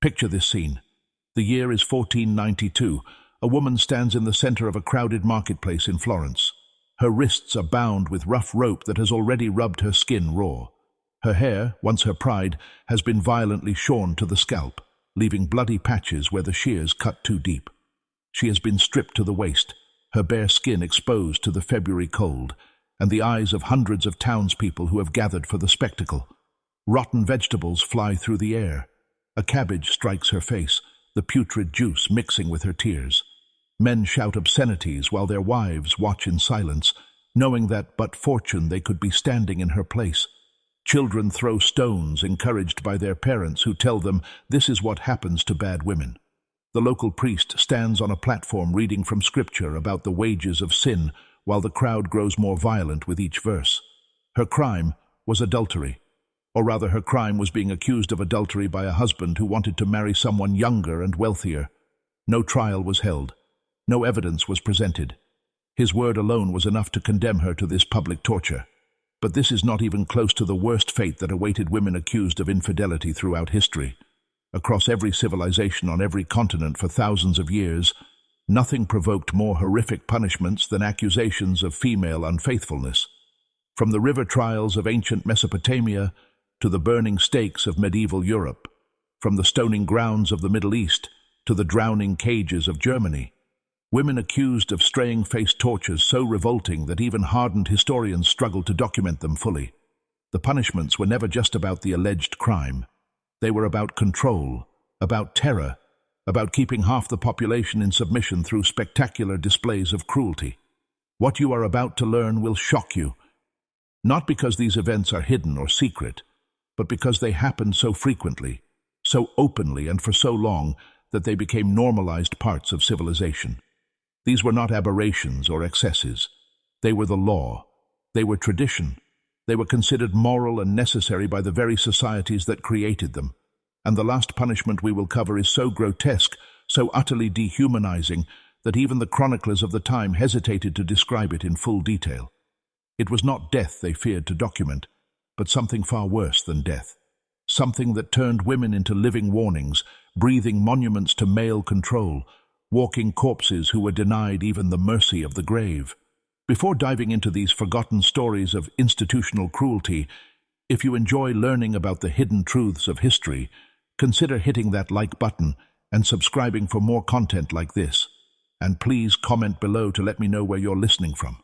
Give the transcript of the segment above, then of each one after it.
Picture this scene. The year is 1492. A woman stands in the center of a crowded marketplace in Florence. Her wrists are bound with rough rope that has already rubbed her skin raw. Her hair, once her pride, has been violently shorn to the scalp, leaving bloody patches where the shears cut too deep. She has been stripped to the waist, her bare skin exposed to the February cold, and the eyes of hundreds of townspeople who have gathered for the spectacle. Rotten vegetables fly through the air. A cabbage strikes her face, the putrid juice mixing with her tears. Men shout obscenities while their wives watch in silence, knowing that but fortune they could be standing in her place. Children throw stones, encouraged by their parents who tell them this is what happens to bad women. The local priest stands on a platform reading from scripture about the wages of sin, while the crowd grows more violent with each verse. Her crime was adultery. Or rather, her crime was being accused of adultery by a husband who wanted to marry someone younger and wealthier. No trial was held. No evidence was presented. His word alone was enough to condemn her to this public torture. But this is not even close to the worst fate that awaited women accused of infidelity throughout history. Across every civilization on every continent for thousands of years, nothing provoked more horrific punishments than accusations of female unfaithfulness. From the river trials of ancient Mesopotamia to the burning stakes of medieval Europe, from the stoning grounds of the Middle East to the drowning cages of Germany, women accused of straying faced tortures so revolting that even hardened historians struggled to document them fully. The punishments were never just about the alleged crime. They were about control, about terror, about keeping half the population in submission through spectacular displays of cruelty. What you are about to learn will shock you, not because these events are hidden or secret, but because they happened so frequently, so openly and for so long that they became normalized parts of civilization. These were not aberrations or excesses. They were the law. They were tradition. They were considered moral and necessary by the very societies that created them. And the last punishment we will cover is so grotesque, so utterly dehumanizing, that even the chroniclers of the time hesitated to describe it in full detail. It was not death they feared to document, but something far worse than death. Something that turned women into living warnings, breathing monuments to male control, walking corpses who were denied even the mercy of the grave. Before diving into these forgotten stories of institutional cruelty, if you enjoy learning about the hidden truths of history, consider hitting that like button and subscribing for more content like this. And please comment below to let me know where you're listening from.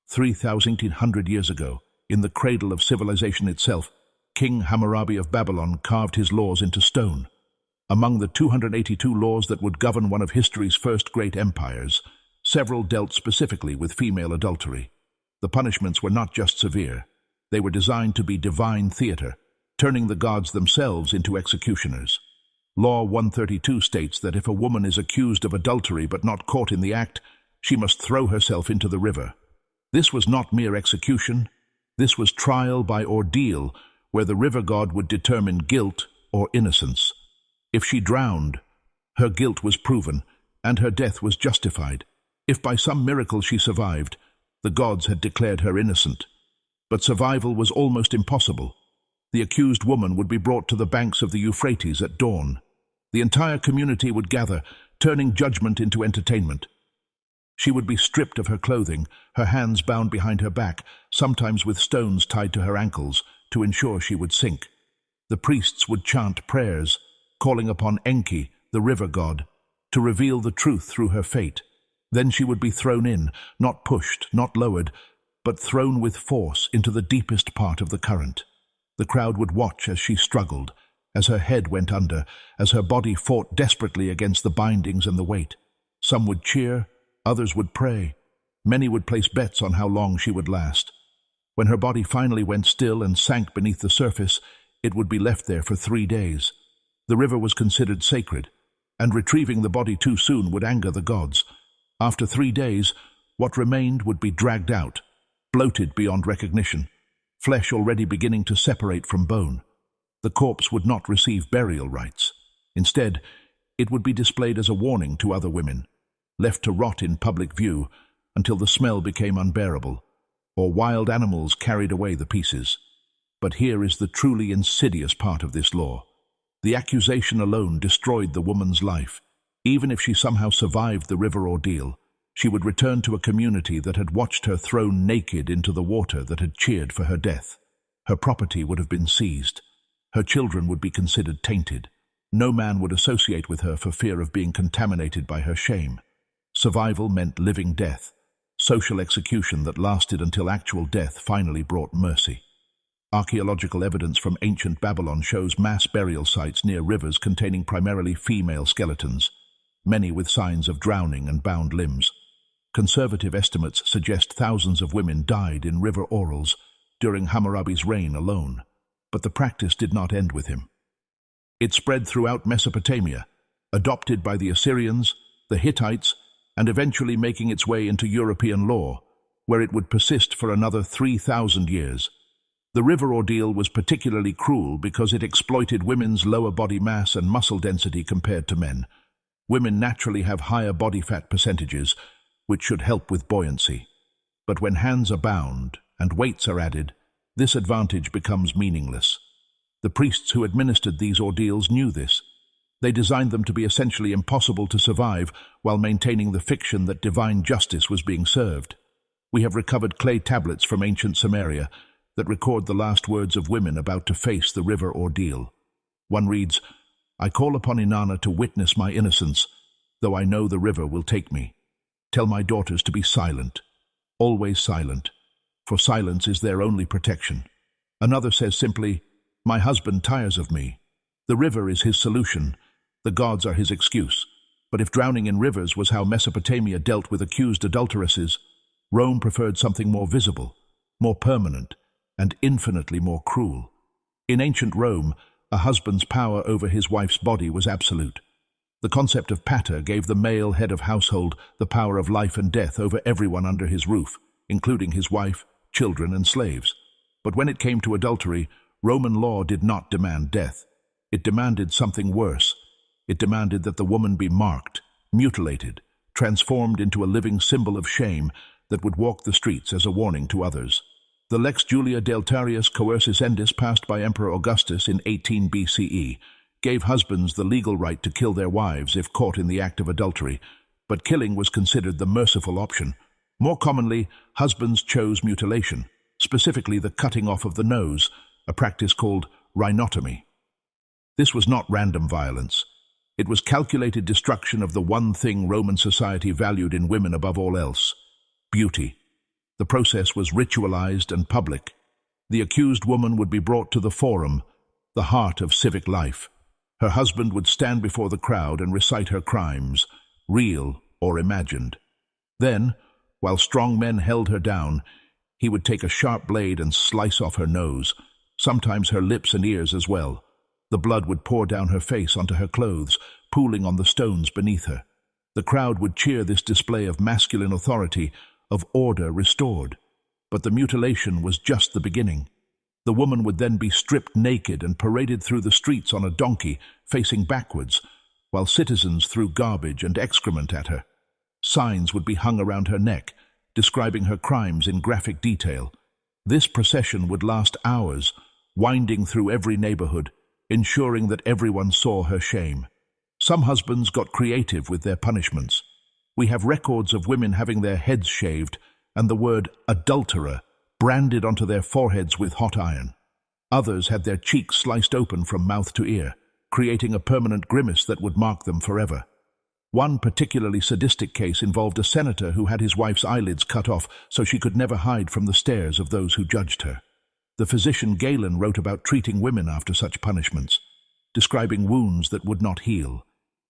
3,800 years ago, in the cradle of civilization itself, King Hammurabi of Babylon carved his laws into stone. Among the 282 laws that would govern one of history's first great empires, several dealt specifically with female adultery. The punishments were not just severe. They were designed to be divine theater, turning the gods themselves into executioners. Law 132 states that if a woman is accused of adultery but not caught in the act, she must throw herself into the river. This was not mere execution. This was trial by ordeal, where the river god would determine guilt or innocence. If she drowned, her guilt was proven, and her death was justified. If by some miracle she survived, the gods had declared her innocent. But survival was almost impossible. The accused woman would be brought to the banks of the Euphrates at dawn. The entire community would gather, turning judgment into entertainment. She would be stripped of her clothing, her hands bound behind her back, sometimes with stones tied to her ankles, to ensure she would sink. The priests would chant prayers, calling upon Enki, the river god, to reveal the truth through her fate. Then she would be thrown in, not pushed, not lowered, but thrown with force into the deepest part of the current. The crowd would watch as she struggled, as her head went under, as her body fought desperately against the bindings and the weight. Some would cheer, others would pray. Many would place bets on how long she would last. When her body finally went still and sank beneath the surface, it would be left there for 3 days. The river was considered sacred, and retrieving the body too soon would anger the gods. After 3 days, what remained would be dragged out, bloated beyond recognition, flesh already beginning to separate from bone. The corpse would not receive burial rites. Instead, it would be displayed as a warning to other women, left to rot in public view until the smell became unbearable, or wild animals carried away the pieces. But here is the truly insidious part of this law. The accusation alone destroyed the woman's life. Even if she somehow survived the river ordeal, she would return to a community that had watched her thrown naked into the water that had cheered for her death. Her property would have been seized. Her children would be considered tainted. No man would associate with her for fear of being contaminated by her shame. Survival meant living death, social execution that lasted until actual death finally brought mercy. Archaeological evidence from ancient Babylon shows mass burial sites near rivers containing primarily female skeletons, many with signs of drowning and bound limbs. Conservative estimates suggest thousands of women died in river orals during Hammurabi's reign alone, but the practice did not end with him. It spread throughout Mesopotamia, adopted by the Assyrians, the Hittites, and eventually making its way into European law, where it would persist for another 3,000 years. The river ordeal was particularly cruel because it exploited women's lower body mass and muscle density compared to men. Women naturally have higher body fat percentages, which should help with buoyancy. But when hands are bound and weights are added, this advantage becomes meaningless. The priests who administered these ordeals knew this. They designed them to be essentially impossible to survive while maintaining the fiction that divine justice was being served. We have recovered clay tablets from ancient Samaria that record the last words of women about to face the river ordeal. One reads, "I call upon Inanna to witness my innocence, though I know the river will take me. Tell my daughters to be silent, always silent, for silence is their only protection." Another says simply, "My husband tires of me. The river is his solution. The gods are his excuse." But if drowning in rivers was how Mesopotamia dealt with accused adulteresses, Rome preferred something more visible, more permanent, and infinitely more cruel. In ancient Rome, a husband's power over his wife's body was absolute. The concept of pater gave the male head of household the power of life and death over everyone under his roof, including his wife, children, and slaves. But when it came to adultery, Roman law did not demand death. It demanded something worse. It demanded that the woman be marked, mutilated, transformed into a living symbol of shame that would walk the streets as a warning to others. The Lex Julia Deltarius Coercis Endis, passed by Emperor Augustus in 18 BCE, gave husbands the legal right to kill their wives if caught in the act of adultery, but killing was considered the merciful option. More commonly, husbands chose mutilation, specifically the cutting off of the nose, a practice called rhinotomy. This was not random violence. It was calculated destruction of the one thing Roman society valued in women above all else: beauty. The process was ritualized and public. The accused woman would be brought to the forum, the heart of civic life. Her husband would stand before the crowd and recite her crimes, real or imagined. Then, while strong men held her down, he would take a sharp blade and slice off her nose, sometimes her lips and ears as well. The blood would pour down her face onto her clothes, pooling on the stones beneath her. The crowd would cheer this display of masculine authority, of order restored. But the mutilation was just the beginning. The woman would then be stripped naked and paraded through the streets on a donkey, facing backwards, while citizens threw garbage and excrement at her. Signs would be hung around her neck, describing her crimes in graphic detail. This procession would last hours, winding through every neighborhood, ensuring that everyone saw her shame. Some husbands got creative with their punishments. We have records of women having their heads shaved and the word adulterer branded onto their foreheads with hot iron. Others had their cheeks sliced open from mouth to ear, creating a permanent grimace that would mark them forever. One particularly sadistic case involved a senator who had his wife's eyelids cut off so she could never hide from the stares of those who judged her. The physician Galen wrote about treating women after such punishments, describing wounds that would not heal,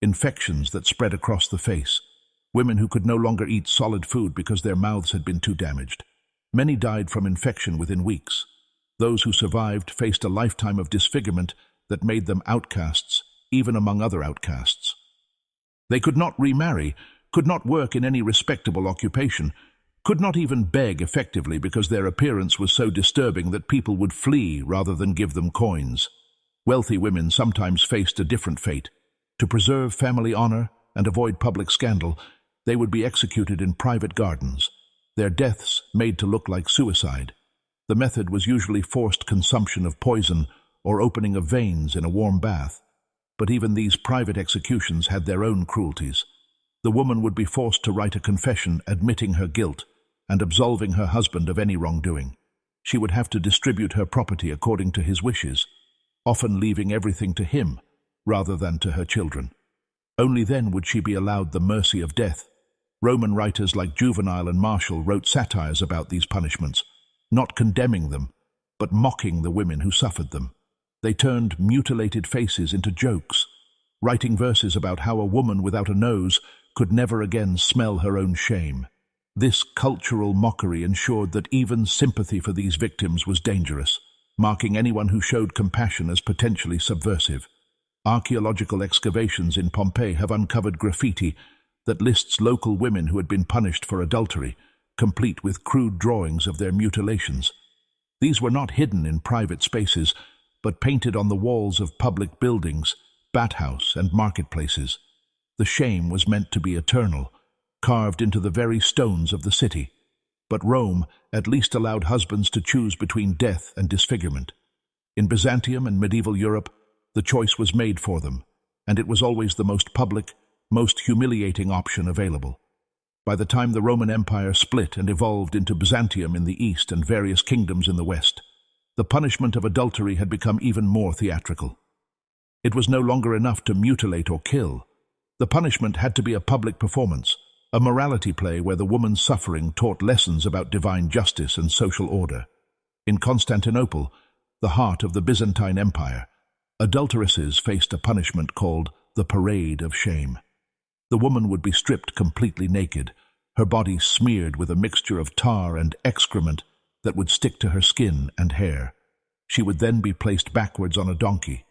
infections that spread across the face, women who could no longer eat solid food because their mouths had been too damaged. Many died from infection within weeks. Those who survived faced a lifetime of disfigurement that made them outcasts, even among other outcasts. They could not remarry, could not work in any respectable occupation, could not even beg effectively because their appearance was so disturbing that people would flee rather than give them coins. Wealthy women sometimes faced a different fate. To preserve family honor and avoid public scandal, they would be executed in private gardens, their deaths made to look like suicide. The method was usually forced consumption of poison or opening of veins in a warm bath. But even these private executions had their own cruelties. The woman would be forced to write a confession admitting her guilt and absolving her husband of any wrongdoing. She would have to distribute her property according to his wishes, often leaving everything to him rather than to her children. Only then would she be allowed the mercy of death. Roman writers like Juvenal and Martial wrote satires about these punishments, not condemning them, but mocking the women who suffered them. They turned mutilated faces into jokes, writing verses about how a woman without a nose could never again smell her own shame. This cultural mockery ensured that even sympathy for these victims was dangerous, marking anyone who showed compassion as potentially subversive. Archaeological excavations in Pompeii have uncovered graffiti that lists local women who had been punished for adultery, complete with crude drawings of their mutilations. These were not hidden in private spaces, but painted on the walls of public buildings, bathhouse, and marketplaces. The shame was meant to be eternal, carved into the very stones of the city. But Rome at least allowed husbands to choose between death and disfigurement. In Byzantium and medieval Europe, the choice was made for them, and it was always the most public, most humiliating option available. By the time the Roman Empire split and evolved into Byzantium in the east and various kingdoms in the west, the punishment of adultery had become even more theatrical. It was no longer enough to mutilate or kill. The punishment had to be a public performance, a morality play where the woman's suffering taught lessons about divine justice and social order. In Constantinople, the heart of the Byzantine Empire, adulteresses faced a punishment called the Parade of Shame. The woman would be stripped completely naked, her body smeared with a mixture of tar and excrement that would stick to her skin and hair. She would then be placed backwards on a donkey,